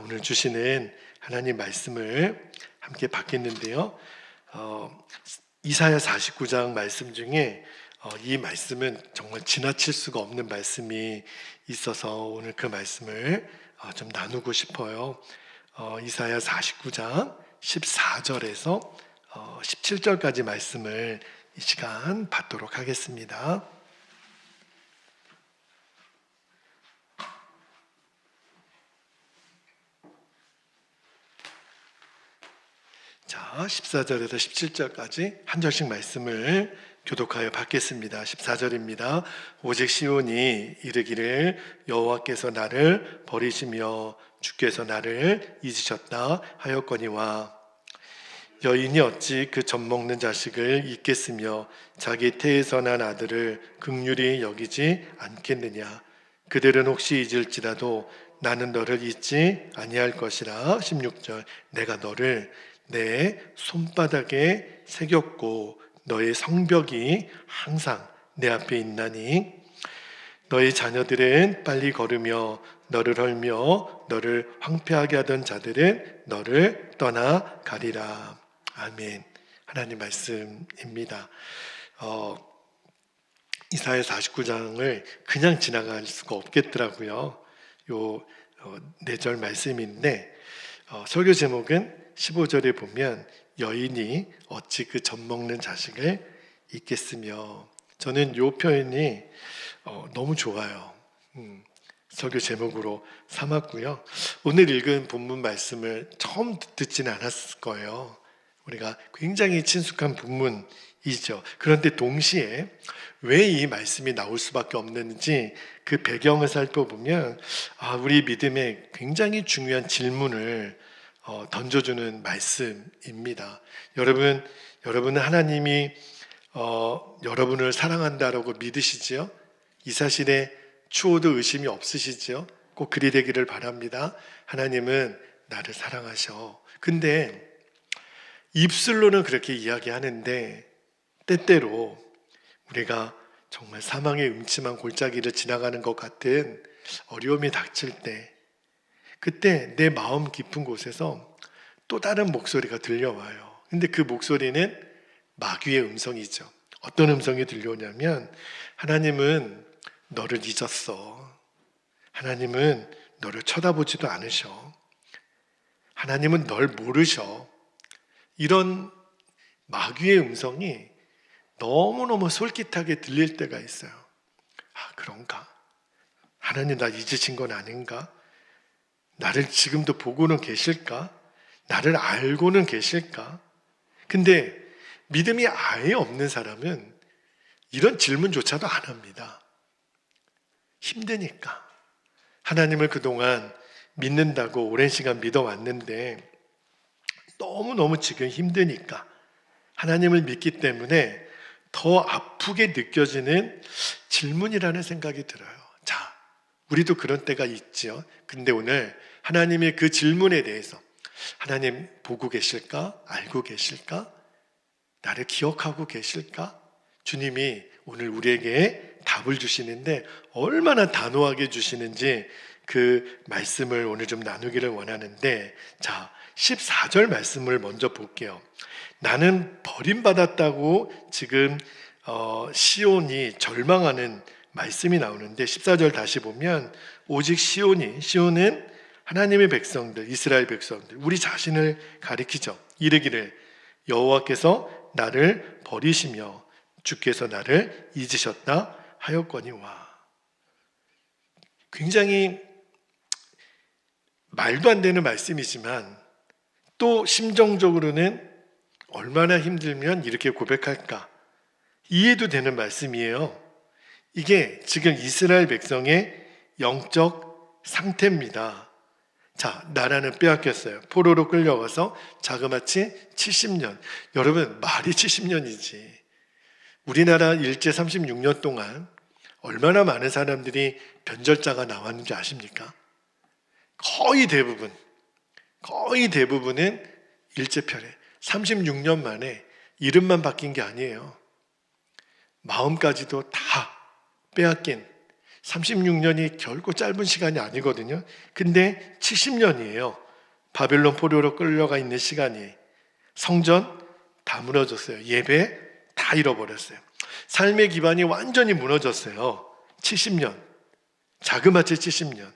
오늘 주시는 하나님 말씀을 함께 받겠는데요. 이사야 49장 말씀 중에 이 말씀은 정말 지나칠 수가 없는 말씀이 있어서 오늘 그 말씀을 좀 나누고 싶어요. 이사야 49장 14절에서 17절까지 말씀을 이 시간 받도록 하겠습니다. 자, 14절에서 17절까지 한 절씩 말씀을 교독하여 받겠습니다. 14절입니다. 오직 시온이 이르기를 여호와께서 나를 버리시며 주께서 나를 잊으셨다 하였거니와 여인이 어찌 그 젖먹는 자식을 잊겠으며 자기 태에서 난 아들을 긍휼히 여기지 않겠느냐. 그들은 혹시 잊을지라도 나는 너를 잊지 아니할 것이라. 16절 내가 너를 내 손바닥에 새겼고 너의 성벽이 항상 내 앞에 있나니 너의 자녀들은 빨리 걸으며 너를 헐며 너를 황폐하게 하던 자들은 너를 떠나가리라. 아멘. 하나님 말씀입니다. 이사야 49장을 그냥 지나갈 수가 없겠더라고요. 요 4절 말씀인데 설교 제목은 15절에 보면 여인이 어찌 그 젖먹는 자식을 잊겠으며, 저는 이 표현이 너무 좋아요. 설교 제목으로 삼았고요. 오늘 읽은 본문 말씀을 처음 듣지는 않았을 거예요. 우리가 굉장히 친숙한 본문이죠. 그런데 동시에 왜 이 말씀이 나올 수밖에 없는지 그 배경을 살펴보면 우리 믿음에 굉장히 중요한 질문을 던져주는 말씀입니다. 여러분은 하나님이 여러분을 사랑한다라고 믿으시지요? 이 사실에 추호도 의심이 없으시지요? 꼭 그리 되기를 바랍니다. 하나님은 나를 사랑하셔. 근데 입술로는 그렇게 이야기하는데 때때로 우리가 정말 사망의 음침한 골짜기를 지나가는 것 같은 어려움이 닥칠 때, 그때 내 마음 깊은 곳에서 또 다른 목소리가 들려와요. 근데 그 목소리는 마귀의 음성이죠. 어떤 음성이 들려오냐면 하나님은 너를 잊었어. 하나님은 너를 쳐다보지도 않으셔. 하나님은 널 모르셔. 이런 마귀의 음성이 너무너무 솔깃하게 들릴 때가 있어요. 그런가? 하나님 나 잊으신 건 아닌가? 나를 지금도 보고는 계실까? 나를 알고는 계실까? 근데 믿음이 아예 없는 사람은 이런 질문조차도 안 합니다. 힘드니까. 하나님을 그동안 믿는다고 오랜 시간 믿어왔는데 너무너무 지금 힘드니까 하나님을 믿기 때문에 더 아프게 느껴지는 질문이라는 생각이 들어요. 자, 우리도 그런 때가 있죠. 근데 오늘 하나님의 그 질문에 대해서, 하나님 보고 계실까? 알고 계실까? 나를 기억하고 계실까? 주님이 오늘 우리에게 답을 주시는데 얼마나 단호하게 주시는지 그 말씀을 오늘 좀 나누기를 원하는데, 자, 14절 말씀을 먼저 볼게요. 나는 버림받았다고 지금 시온이 절망하는 말씀이 나오는데 14절 다시 보면 오직 시온은 하나님의 백성들, 이스라엘 백성들, 우리 자신을 가리키죠. 이르기를 여호와께서 나를 버리시며 주께서 나를 잊으셨다 하였거니와. 굉장히 말도 안 되는 말씀이지만 또 심정적으로는 얼마나 힘들면 이렇게 고백할까 이해도 되는 말씀이에요. 이게 지금 이스라엘 백성의 영적 상태입니다. 자, 나라는 빼앗겼어요. 포로로 끌려와서 자그마치 70년. 여러분, 말이 70년이지. 우리나라 일제 36년 동안 얼마나 많은 사람들이 변절자가 나왔는지 아십니까? 거의 대부분은 일제편에 36년 만에 이름만 바뀐 게 아니에요. 마음까지도 다 빼앗긴 36년이 결코 짧은 시간이 아니거든요. 근데 70년이에요. 바벨론 포로로 끌려가 있는 시간이. 성전 다 무너졌어요. 예배 다 잃어버렸어요. 삶의 기반이 완전히 무너졌어요. 70년. 자그마치 70년.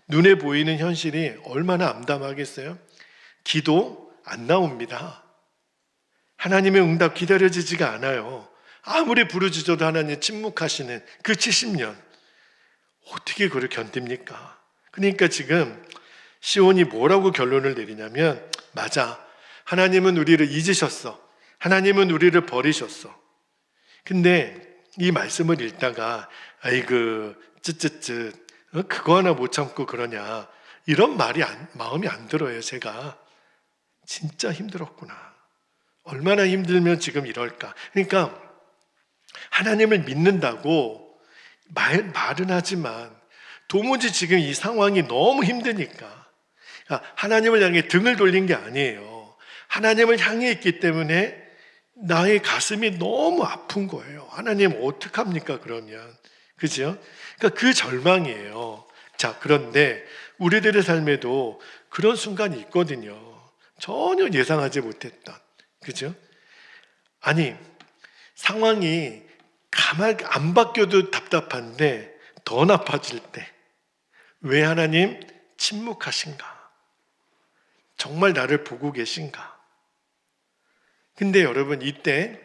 눈에 보이는 현실이 얼마나 암담하겠어요? 기도 안 나옵니다. 하나님의 응답 기다려지지가 않아요. 아무리 부르짖어도 하나님 침묵하시는 그 70년. 어떻게 그걸 견딥니까? 그러니까 지금 시온이 뭐라고 결론을 내리냐면, 맞아. 하나님은 우리를 잊으셨어. 하나님은 우리를 버리셨어. 근데 이 말씀을 읽다가 아이고 쯧쯧쯧 그거 하나 못 참고 그러냐, 이런 마음이 안 들어요. 제가 진짜 힘들었구나. 얼마나 힘들면 지금 이럴까. 그러니까 하나님을 믿는다고 말은 하지만 도무지 지금 이 상황이 너무 힘드니까 하나님을 향해 등을 돌린 게 아니에요. 하나님을 향해 있기 때문에 나의 가슴이 너무 아픈 거예요. 하나님 어떡합니까 그러면. 그죠? 그러니까 그 절망이에요. 자, 그런데 우리들의 삶에도 그런 순간이 있거든요. 전혀 예상하지 못했던. 그죠? 아니, 상황이 가만 안 바뀌어도 답답한데 더 나빠질 때, 왜 하나님 침묵하신가? 정말 나를 보고 계신가? 근데 여러분, 이때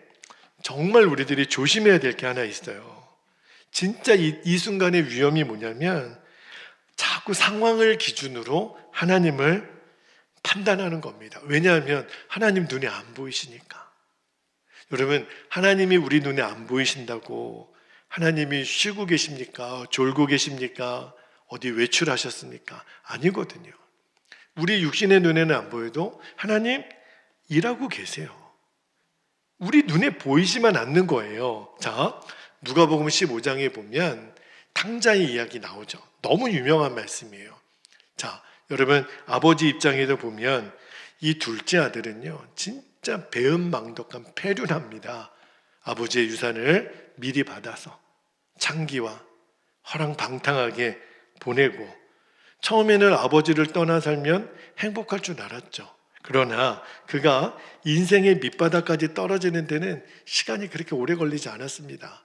정말 우리들이 조심해야 될 게 하나 있어요. 진짜 이 순간의 위험이 뭐냐면 자꾸 상황을 기준으로 하나님을 판단하는 겁니다. 왜냐하면 하나님 눈에 안 보이시니까. 여러분, 하나님이 우리 눈에 안 보이신다고 하나님이 쉬고 계십니까? 졸고 계십니까? 어디 외출하셨습니까? 아니거든요. 우리 육신의 눈에는 안 보여도 하나님 일하고 계세요. 우리 눈에 보이지만 않는 거예요. 자, 누가복음 15장에 보면 탕자의 이야기 나오죠. 너무 유명한 말씀이에요. 자, 여러분, 아버지 입장에서 보면 이 둘째 아들은요, 진짜 배은망덕한 패륜합니다. 아버지의 유산을 미리 받아서 창기와 허랑방탕하게 보내고, 처음에는 아버지를 떠나 살면 행복할 줄 알았죠. 그러나 그가 인생의 밑바닥까지 떨어지는 데는 시간이 그렇게 오래 걸리지 않았습니다.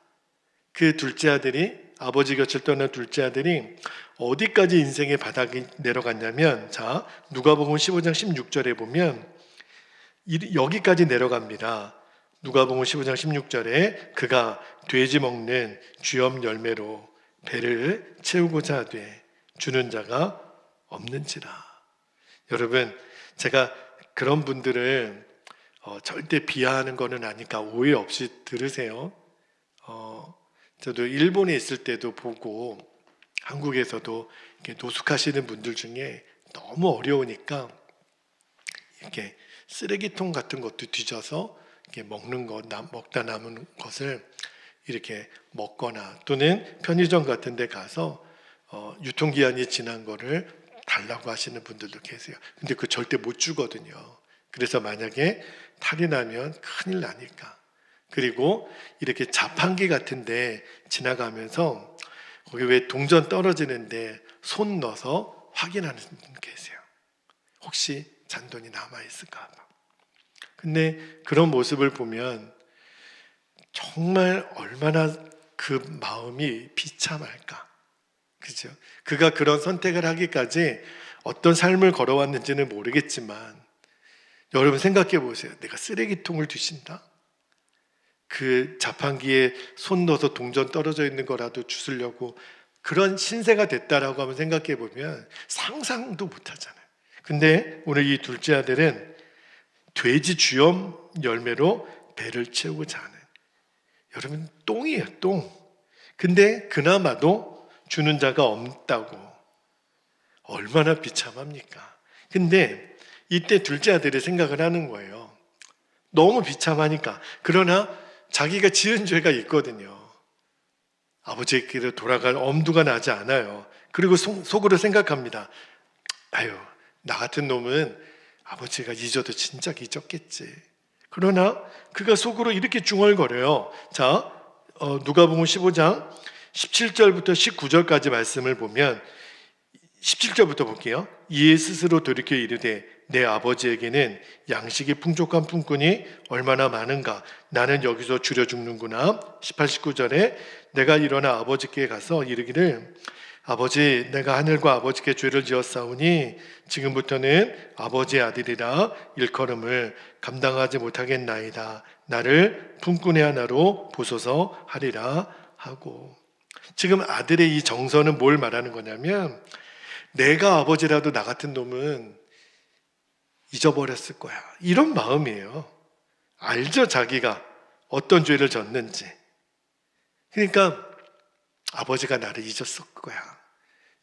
그 둘째 아들이, 아버지 곁을 떠난 둘째 아들이 어디까지 인생의 바닥이 내려갔냐면, 자, 누가복음 15장 16절에 보면 여기까지 내려갑니다. 누가복음 15장 16절에 그가 돼지 먹는 쥐엄 열매로 배를 채우고자 하되 주는 자가 없는지라. 여러분, 제가 그런 분들을 절대 비하하는 거는 아니까 오해 없이 들으세요. 저도 일본에 있을 때도 보고 한국에서도 이렇게 노숙하시는 분들 중에 너무 어려우니까 이렇게 쓰레기통 같은 것도 뒤져서 이렇게 먹는 거, 먹다 남은 것을 이렇게 먹거나, 또는 편의점 같은 데 가서 유통기한이 지난 거를 달라고 하시는 분들도 계세요. 근데 그거 절대 못 주거든요. 그래서 만약에 탈이 나면 큰일 나니까. 그리고 이렇게 자판기 같은 데 지나가면서 거기 왜 동전 떨어지는데 손 넣어서 확인하는 분 계세요. 혹시 잔돈이 남아있을까 봐. 근데 그런 모습을 보면 정말 얼마나 그 마음이 비참할까. 그죠? 그가 그런 선택을 하기까지 어떤 삶을 걸어왔는지는 모르겠지만, 여러분 생각해 보세요. 내가 쓰레기통을 뒤진다? 그 자판기에 손 넣어서 동전 떨어져 있는 거라도 주스려고 그런 신세가 됐다라고 한번 생각해 보면 상상도 못 하잖아요. 근데 오늘 이 둘째 아들은 돼지 쥐엄 열매로 배를 채우고자 하는, 여러분 똥이에요, 똥. 근데 그나마도 주는 자가 없다고. 얼마나 비참합니까? 근데 이때 둘째 아들이 생각을 하는 거예요. 너무 비참하니까. 그러나 자기가 지은 죄가 있거든요. 아버지에게로 돌아갈 엄두가 나지 않아요. 그리고 속으로 생각합니다. 아유, 나 같은 놈은 아버지가 잊어도 진작 잊었겠지. 그러나 그가 속으로 이렇게 중얼거려요. 자, 누가복음 15장 17절부터 19절까지 말씀을 보면 17절부터 볼게요. 이에 스스로 돌이켜 이르되 내 아버지에게는 양식이 풍족한 품꾼이 얼마나 많은가. 나는 여기서 줄여 죽는구나. 18, 19절에 내가 일어나 아버지께 가서 이르기를 아버지, 내가 하늘과 아버지께 죄를 지었사오니 지금부터는 아버지의 아들이라 일컬음을 감당하지 못하겠나이다. 나를 품꾼의 하나로 보소서 하리라 하고. 지금 아들의 이 정서는 뭘 말하는 거냐면 내가 아버지라도 나 같은 놈은 잊어버렸을 거야. 이런 마음이에요. 알죠, 자기가 어떤 죄를 졌는지. 그러니까 아버지가 나를 잊었을 거야.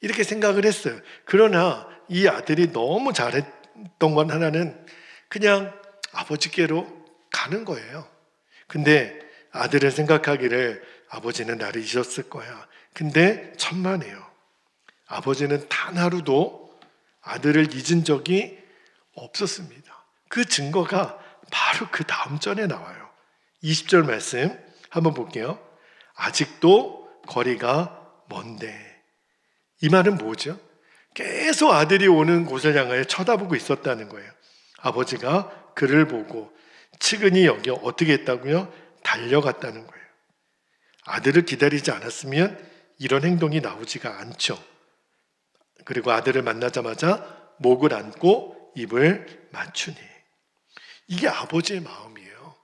이렇게 생각을 했어요. 그러나 이 아들이 너무 잘했던 건 하나는 그냥 아버지께로 가는 거예요. 근데 아들은 생각하기를 아버지는 나를 잊었을 거야. 근데 천만에요. 아버지는 단 하루도 아들을 잊은 적이 없었습니다. 그 증거가 바로 그 다음 절에 나와요. 20절 말씀 한번 볼게요. 아직도 거리가 먼데. 이 말은 뭐죠? 계속 아들이 오는 곳을 향하여 쳐다보고 있었다는 거예요. 아버지가 그를 보고 측은히 여겨 어떻게 했다고요? 달려갔다는 거예요. 아들을 기다리지 않았으면 이런 행동이 나오지가 않죠. 그리고 아들을 만나자마자 목을 안고 입을 맞추니. 이게 아버지의 마음이에요.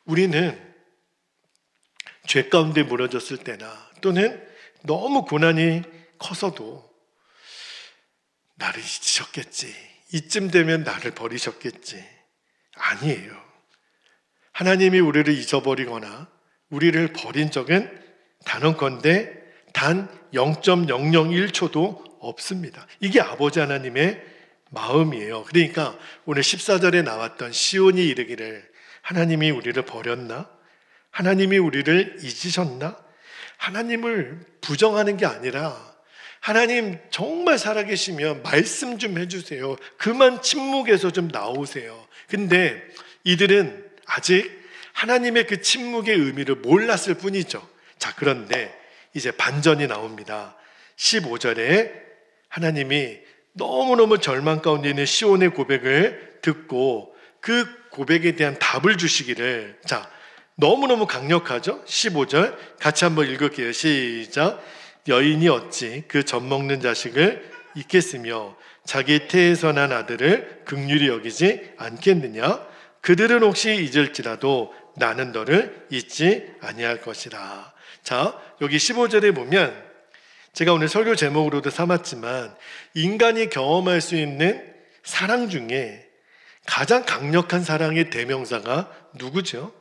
우리는 죄 가운데 무너졌을 때나 또는 너무 고난이 커서도 나를 잊으셨겠지. 이쯤 되면 나를 버리셨겠지. 아니에요. 하나님이 우리를 잊어버리거나 우리를 버린 적은 단언컨대 단 0.001초도 없습니다. 이게 아버지 하나님의 마음이에요. 그러니까 오늘 14절에 나왔던 시온이 이르기를 하나님이 우리를 버렸나? 하나님이 우리를 잊으셨나? 하나님을 부정하는 게 아니라 하나님 정말 살아계시면 말씀 좀 해주세요. 그만 침묵에서 좀 나오세요. 근데 이들은 아직 하나님의 그 침묵의 의미를 몰랐을 뿐이죠. 자, 그런데 이제 반전이 나옵니다. 15절에 하나님이 너무너무 절망 가운데 있는 시온의 고백을 듣고 그 고백에 대한 답을 주시기를. 자, 너무너무 강력하죠? 15절 같이 한번 읽을게요. 시작. 여인이 어찌 그 젖먹는 자식을 잊겠으며 자기 태에서 난 아들을 긍휼히 여기지 않겠느냐? 그들은 혹시 잊을지라도 나는 너를 잊지 아니할 것이라. 자, 여기 15절에 보면 제가 오늘 설교 제목으로도 삼았지만 인간이 경험할 수 있는 사랑 중에 가장 강력한 사랑의 대명사가 누구죠?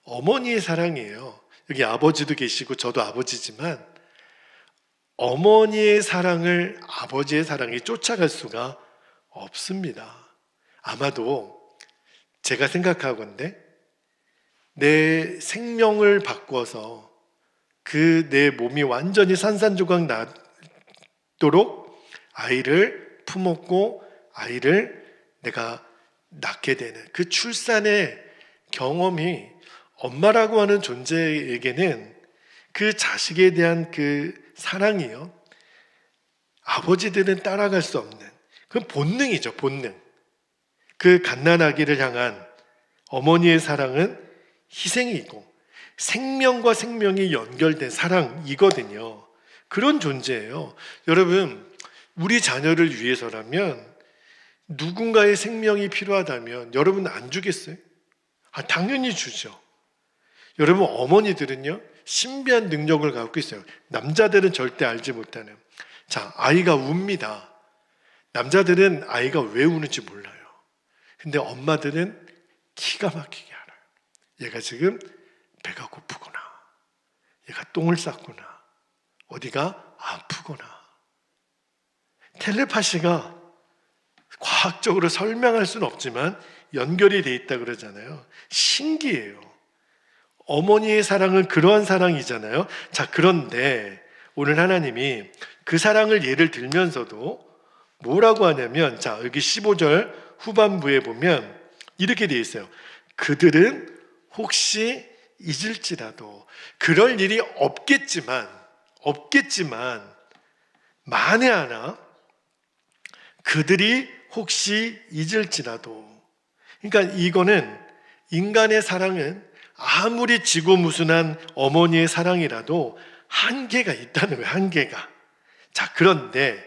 어머니의 사랑이에요. 여기 아버지도 계시고 저도 아버지지만 어머니의 사랑을 아버지의 사랑이 쫓아갈 수가 없습니다. 아마도 제가 생각하건대 내 생명을 바꿔서 그 내 몸이 완전히 산산조각 나도록 아이를 품었고 아이를 내가 낳게 되는 그 출산의 경험이 엄마라고 하는 존재에게는 그 자식에 대한 그 사랑이요, 아버지들은 따라갈 수 없는 그 본능이죠. 본능. 그 갓난아기를 향한 어머니의 사랑은 희생이고 생명과 생명이 연결된 사랑이거든요. 그런 존재예요. 여러분, 우리 자녀를 위해서라면 누군가의 생명이 필요하다면 여러분 안 주겠어요? 당연히 주죠. 여러분, 어머니들은요 신비한 능력을 갖고 있어요. 남자들은 절대 알지 못하는. 자, 아이가 웁니다. 남자들은 아이가 왜 우는지 몰라요. 근데 엄마들은 기가 막히게 알아요. 얘가 지금 배가 고프구나, 얘가 똥을 쌌구나, 어디가 아프구나. 텔레파시가 과학적으로 설명할 수는 없지만 연결이 돼 있다 그러잖아요. 신기해요. 어머니의 사랑은 그러한 사랑이잖아요. 자, 그런데 오늘 하나님이 그 사랑을 예를 들면서도 뭐라고 하냐면, 자, 여기 15절 후반부에 보면 이렇게 되어 있어요. 그들은 혹시 잊을지라도, 그럴 일이 없겠지만 없겠지만 만에 하나 그들이 혹시 잊을지라도, 그러니까 이거는 인간의 사랑은 아무리 지고무순한 어머니의 사랑이라도 한계가 있다는 거예요. 한계가. 자, 그런데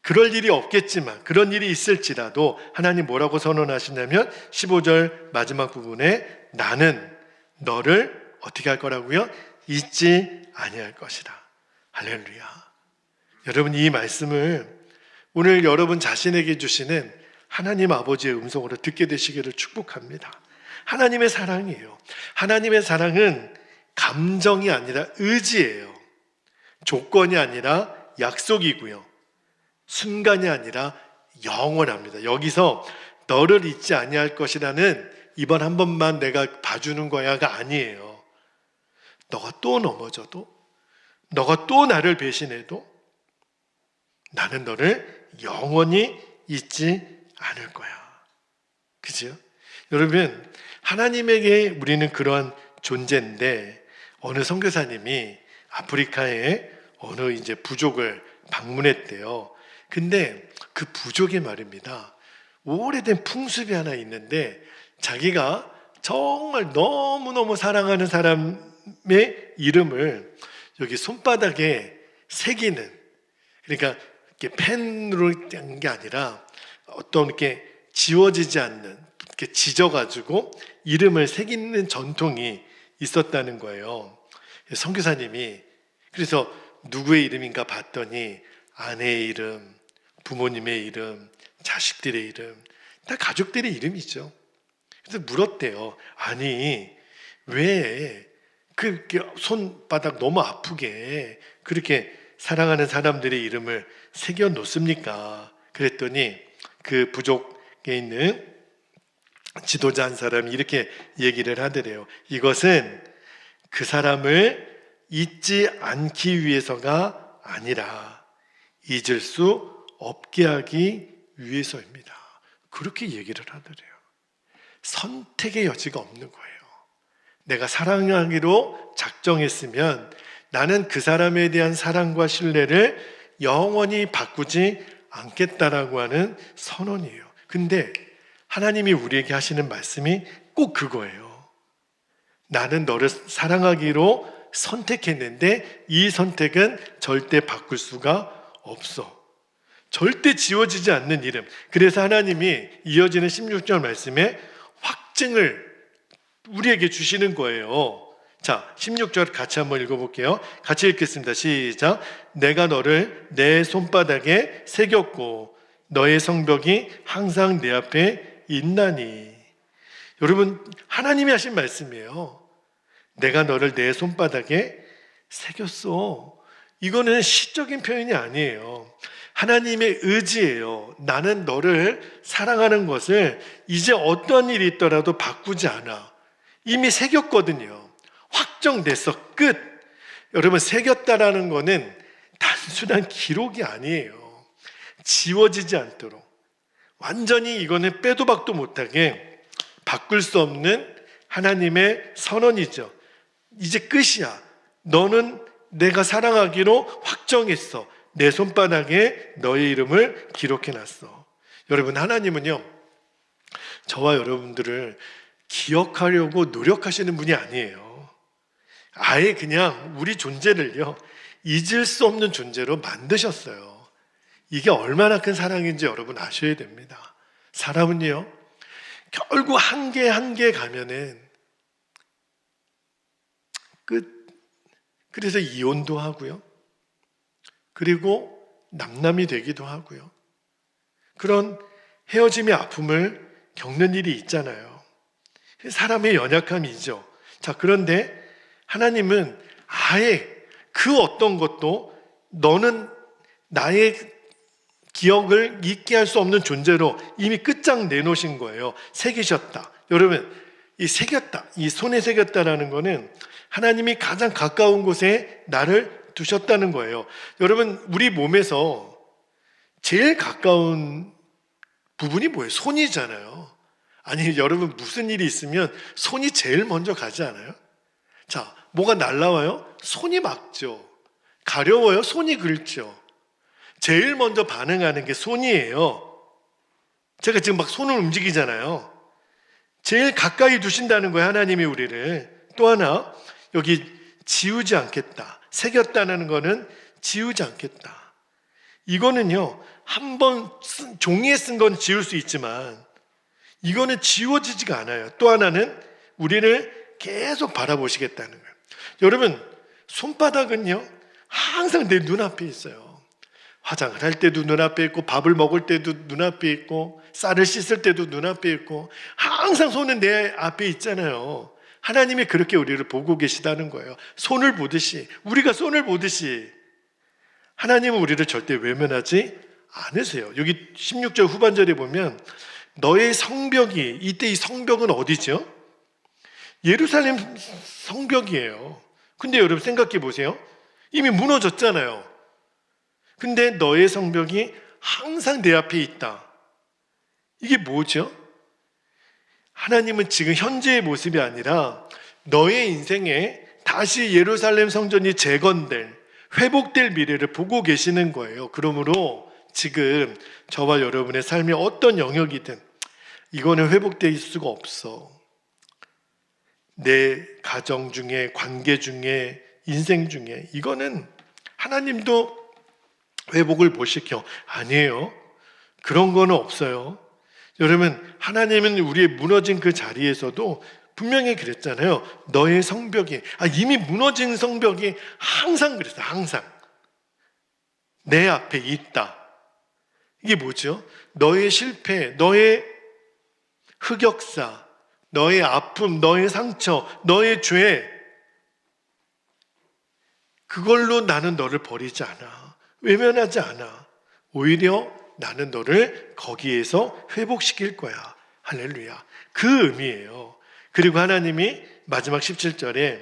그럴 일이 없겠지만, 그런 일이 있을지라도 하나님 뭐라고 선언하시냐면 15절 마지막 부분에 나는 너를 어떻게 할 거라고요? 잊지 아니할 것이라. 할렐루야. 여러분, 이 말씀을 오늘 여러분 자신에게 주시는 하나님 아버지의 음성으로 듣게 되시기를 축복합니다. 하나님의 사랑이에요. 하나님의 사랑은 감정이 아니라 의지예요. 조건이 아니라 약속이고요. 순간이 아니라 영원합니다. 여기서 너를 잊지 아니할 것이라는 이번 한 번만 내가 봐주는 거야가 아니에요. 너가 또 넘어져도, 너가 또 나를 배신해도 나는 너를 영원히 잊지 않을 거야. 그죠? 여러분, 하나님에게 우리는 그러한 존재인데, 어느 선교사님이 아프리카의 어느 이제 부족을 방문했대요. 근데 그 부족의 말입니다. 오래된 풍습이 하나 있는데, 자기가 정말 너무너무 사랑하는 사람의 이름을 여기 손바닥에 새기는, 그러니까 이렇게 펜으로 뗀 게 아니라 어떤 이렇게 지워지지 않는, 이렇게 지져가지고 이름을 새기는 전통이 있었다는 거예요. 선교사님이 그래서 누구의 이름인가 봤더니 아내의 이름, 부모님의 이름, 자식들의 이름, 다 가족들의 이름이죠. 그래서 물었대요. 아니, 왜 그렇게 손바닥 너무 아프게 그렇게 사랑하는 사람들의 이름을 새겨 놓습니까? 그랬더니 그 부족에 있는 지도자 한 사람이 이렇게 얘기를 하더래요. 이것은 그 사람을 잊지 않기 위해서가 아니라 잊을 수 없게 하기 위해서입니다. 그렇게 얘기를 하더래요. 선택의 여지가 없는 거예요. 내가 사랑하기로 작정했으면 나는 그 사람에 대한 사랑과 신뢰를 영원히 바꾸지 않겠다라고 하는 선언이에요. 근데 하나님이 우리에게 하시는 말씀이 꼭 그거예요. 나는 너를 사랑하기로 선택했는데 이 선택은 절대 바꿀 수가 없어. 절대 지워지지 않는 이름. 그래서 하나님이 이어지는 16절 말씀에 확증을 우리에게 주시는 거예요. 자, 16절 같이 한번 읽어볼게요. 같이 읽겠습니다. 시작. 내가 너를 내 손바닥에 새겼고 너의 성벽이 항상 내 앞에 있나니. 여러분, 하나님이 하신 말씀이에요. 내가 너를 내 손바닥에 새겼어. 이거는 시적인 표현이 아니에요. 하나님의 의지예요. 나는 너를 사랑하는 것을 이제 어떤 일이 있더라도 바꾸지 않아. 이미 새겼거든요. 확정됐어. 끝. 여러분, 새겼다라는 거는 단순한 기록이 아니에요. 지워지지 않도록 완전히 이거는 빼도 박도 못하게 바꿀 수 없는 하나님의 선언이죠. 이제 끝이야. 너는 내가 사랑하기로 확정했어. 내 손바닥에 너의 이름을 기록해놨어. 여러분, 하나님은요, 저와 여러분들을 기억하려고 노력하시는 분이 아니에요. 아예 그냥 우리 존재를요, 잊을 수 없는 존재로 만드셨어요. 이게 얼마나 큰 사랑인지 여러분 아셔야 됩니다. 사람은요, 결국 한계 가면은 끝. 그래서 이혼도 하고요. 그리고 남남이 되기도 하고요. 그런 헤어짐의 아픔을 겪는 일이 있잖아요. 사람의 연약함이죠. 자, 그런데 하나님은 아예 그 어떤 것도 너는 나의 기억을 잊게 할 수 없는 존재로 이미 끝장 내놓으신 거예요. 새기셨다. 여러분, 이 새겼다, 이 손에 새겼다라는 거는 하나님이 가장 가까운 곳에 나를 두셨다는 거예요. 여러분, 우리 몸에서 제일 가까운 부분이 뭐예요? 손이잖아요. 아니, 여러분, 무슨 일이 있으면 손이 제일 먼저 가지 않아요? 자, 뭐가 날라와요? 손이 막죠. 가려워요? 손이 긁죠. 제일 먼저 반응하는 게 손이에요. 제가 지금 막 손을 움직이잖아요. 제일 가까이 두신다는 거예요, 하나님이 우리를. 또 하나, 여기 지우지 않겠다. 새겼다는 거는 지우지 않겠다. 이거는요, 한번 종이에 쓴 건 지울 수 있지만 이거는 지워지지가 않아요. 또 하나는 우리를 계속 바라보시겠다는 거예요. 여러분, 손바닥은요, 항상 내 눈앞에 있어요. 화장을 할 때도 눈앞에 있고, 밥을 먹을 때도 눈앞에 있고, 쌀을 씻을 때도 눈앞에 있고, 항상 손은 내 앞에 있잖아요. 하나님이 그렇게 우리를 보고 계시다는 거예요. 손을 보듯이, 우리가 손을 보듯이 하나님은 우리를 절대 외면하지 않으세요. 여기 16절 후반절에 보면 너의 성벽이, 이때 이 성벽은 어디죠? 예루살렘 성벽이에요. 근데 여러분 생각해 보세요. 이미 무너졌잖아요. 근데 너의 성벽이 항상 내 앞에 있다. 이게 뭐죠? 하나님은 지금 현재의 모습이 아니라 너의 인생에 다시 예루살렘 성전이 재건될, 회복될 미래를 보고 계시는 거예요. 그러므로 지금 저와 여러분의 삶이 어떤 영역이든 이거는 회복될 수가 없어. 내 가정 중에, 관계 중에, 인생 중에 이거는 하나님도 회복을 못 시켜. 아니에요. 그런 거는 없어요. 여러분, 하나님은 우리의 무너진 그 자리에서도 분명히 그랬잖아요. 너의 성벽이, 이미 무너진 성벽이 항상 그랬어요. 항상 내 앞에 있다. 이게 뭐죠? 너의 실패, 너의 흑역사, 너의 아픔, 너의 상처, 너의 죄, 그걸로 나는 너를 버리지 않아. 외면하지 않아. 오히려 나는 너를 거기에서 회복시킬 거야. 할렐루야. 그 의미예요. 그리고 하나님이 마지막 17절에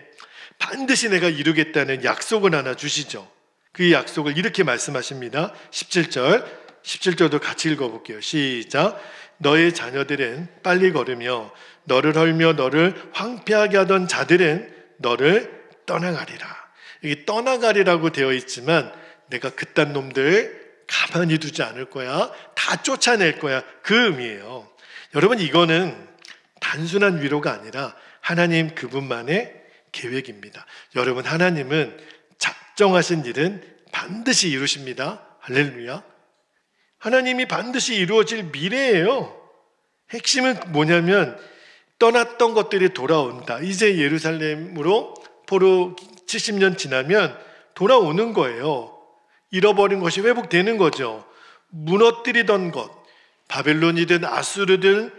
반드시 내가 이루겠다는 약속을 하나 주시죠. 그 약속을 이렇게 말씀하십니다. 17절도 같이 읽어볼게요. 시작. 너의 자녀들은 빨리 걸으며 너를 헐며 너를 황폐하게 하던 자들은 너를 떠나가리라. 여기 떠나가리라고 되어 있지만 내가 그딴 놈들 가만히 두지 않을 거야. 다 쫓아낼 거야. 그 의미예요. 여러분, 이거는 단순한 위로가 아니라 하나님 그분만의 계획입니다. 여러분, 하나님은 작정하신 일은 반드시 이루십니다. 할렐루야. 하나님이 반드시 이루어질 미래예요. 핵심은 뭐냐면 떠났던 것들이 돌아온다. 이제 예루살렘으로 포로 70년 지나면 돌아오는 거예요. 잃어버린 것이 회복되는 거죠. 무너뜨리던 것, 바벨론이든 아수르든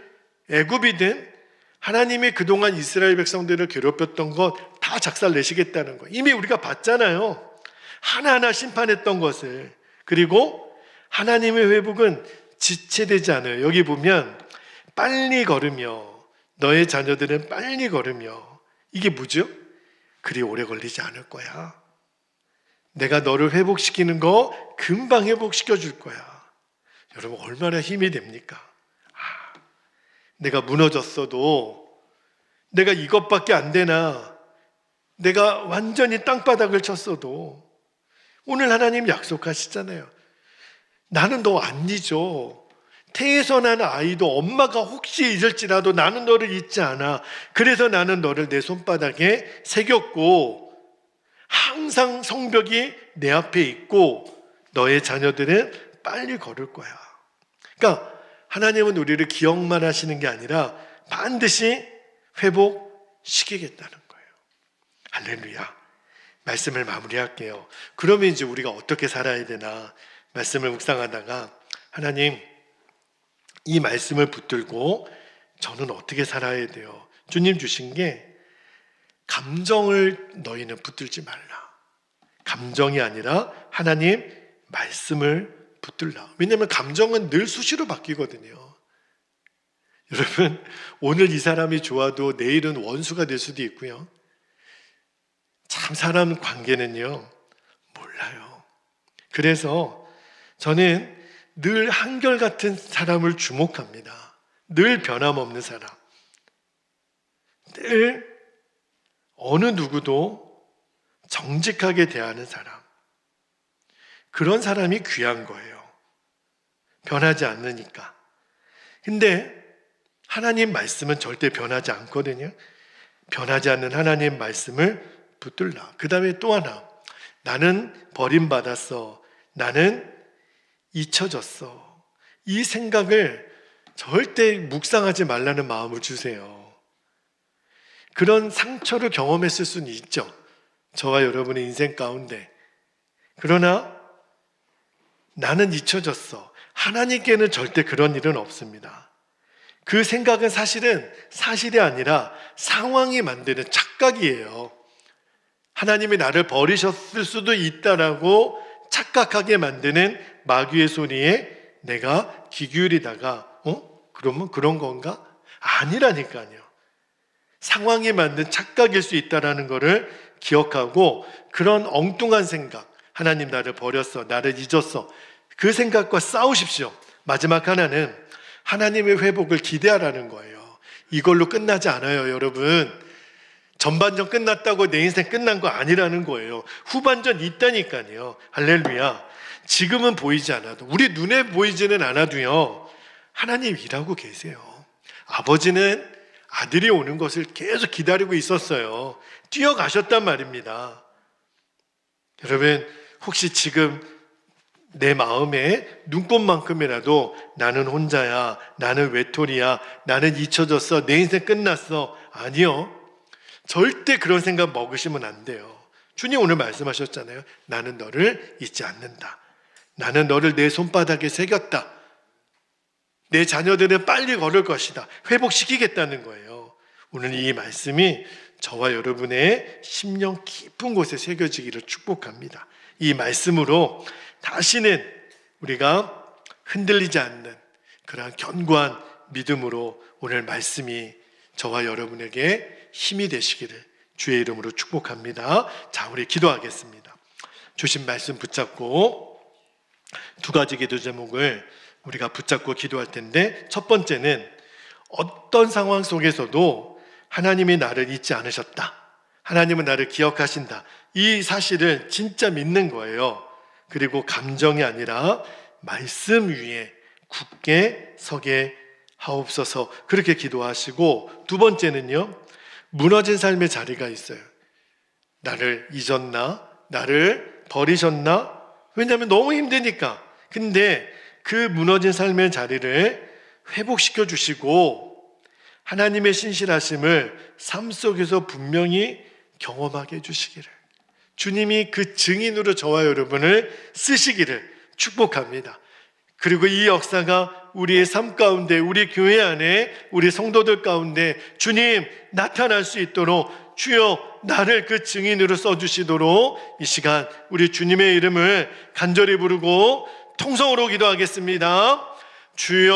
애굽이든 하나님이 그동안 이스라엘 백성들을 괴롭혔던 것 다 작살내시겠다는 거예요. 이미 우리가 봤잖아요. 하나하나 심판했던 것을. 그리고 하나님의 회복은 지체되지 않아요. 여기 보면 빨리 걸으며 너의 자녀들은 빨리 걸으며, 이게 뭐죠? 그리 오래 걸리지 않을 거야. 내가 너를 회복시키는 거 금방 회복시켜 줄 거야. 여러분, 얼마나 힘이 됩니까? 내가 무너졌어도, 내가 이것밖에 안 되나, 내가 완전히 땅바닥을 쳤어도 오늘 하나님 약속하시잖아요. 나는 너 안 잊어. 태에서 난 아이도 엄마가 혹시 잊을지라도 나는 너를 잊지 않아. 그래서 나는 너를 내 손바닥에 새겼고 항상 성벽이 내 앞에 있고 너의 자녀들은 빨리 걸을 거야. 그러니까 하나님은 우리를 기억만 하시는 게 아니라 반드시 회복시키겠다는 거예요. 할렐루야. 말씀을 마무리할게요. 그러면 이제 우리가 어떻게 살아야 되나 말씀을 묵상하다가 하나님, 이 말씀을 붙들고 저는 어떻게 살아야 돼요? 주님 주신 게 감정을 너희는 붙들지 말라. 감정이 아니라 하나님 말씀을 붙들라. 왜냐하면 감정은 늘 수시로 바뀌거든요. 여러분, 오늘 이 사람이 좋아도 내일은 원수가 될 수도 있고요. 참 사람 관계는요, 몰라요. 그래서 저는 늘 한결같은 사람을 주목합니다. 늘 변함없는 사람. 늘 어느 누구도 정직하게 대하는 사람. 그런 사람이 귀한 거예요. 변하지 않으니까. 근데 하나님 말씀은 절대 변하지 않거든요. 변하지 않는 하나님 말씀을 붙들라. 그 다음에 또 하나, 나는 버림받았어. 나는 잊혀졌어. 이 생각을 절대 묵상하지 말라는 마음을 주세요. 그런 상처를 경험했을 수는 있죠. 저와 여러분의 인생 가운데. 그러나 나는 잊혀졌어. 하나님께는 절대 그런 일은 없습니다. 그 생각은 사실은 사실이 아니라 상황이 만드는 착각이에요. 하나님이 나를 버리셨을 수도 있다라고 착각하게 만드는 마귀의 소리에 내가 귀 기울이다가 그러면 그런 건가? 아니라니까요. 상황이 만든 착각일 수 있다는 것을 기억하고 그런 엉뚱한 생각, 하나님 나를 버렸어, 나를 잊었어, 그 생각과 싸우십시오. 마지막 하나는 하나님의 회복을 기대하라는 거예요. 이걸로 끝나지 않아요, 여러분. 전반전 끝났다고 내 인생 끝난 거 아니라는 거예요. 후반전 있다니까요. 할렐루야. 지금은 보이지 않아도, 우리 눈에 보이지는 않아도요, 하나님 일하고 계세요. 아버지는 아들이 오는 것을 계속 기다리고 있었어요. 뛰어가셨단 말입니다. 여러분, 혹시 지금 내 마음에 눈곱만큼이라도 나는 혼자야, 나는 외톨이야, 나는 잊혀졌어, 내 인생 끝났어. 아니요. 절대 그런 생각 먹으시면 안 돼요. 주님 오늘 말씀하셨잖아요. 나는 너를 잊지 않는다. 나는 너를 내 손바닥에 새겼다. 내 자녀들은 빨리 걸을 것이다. 회복시키겠다는 거예요. 오늘 이 말씀이 저와 여러분의 심령 깊은 곳에 새겨지기를 축복합니다. 이 말씀으로 다시는 우리가 흔들리지 않는 그러한 견고한 믿음으로 오늘 말씀이 저와 여러분에게 힘이 되시기를 주의 이름으로 축복합니다. 자, 우리 기도하겠습니다. 주신 말씀 붙잡고 두 가지 기도 제목을 우리가 붙잡고 기도할 텐데, 첫 번째는 어떤 상황 속에서도 하나님이 나를 잊지 않으셨다, 하나님은 나를 기억하신다, 이 사실을 진짜 믿는 거예요. 그리고 감정이 아니라 말씀 위에 굳게 서게 하옵소서, 그렇게 기도하시고, 두 번째는요, 무너진 삶의 자리가 있어요. 나를 잊었나? 나를 버리셨나? 왜냐하면 너무 힘드니까. 근데 그 무너진 삶의 자리를 회복시켜 주시고 하나님의 신실하심을 삶 속에서 분명히 경험하게 해주시기를, 주님이 그 증인으로 저와 여러분을 쓰시기를 축복합니다. 그리고 이 역사가 우리의 삶 가운데, 우리 교회 안에, 우리 성도들 가운데 주님 나타날 수 있도록 주여 나를 그 증인으로 써주시도록 이 시간 우리 주님의 이름을 간절히 부르고 통성으로 기도하겠습니다. 주여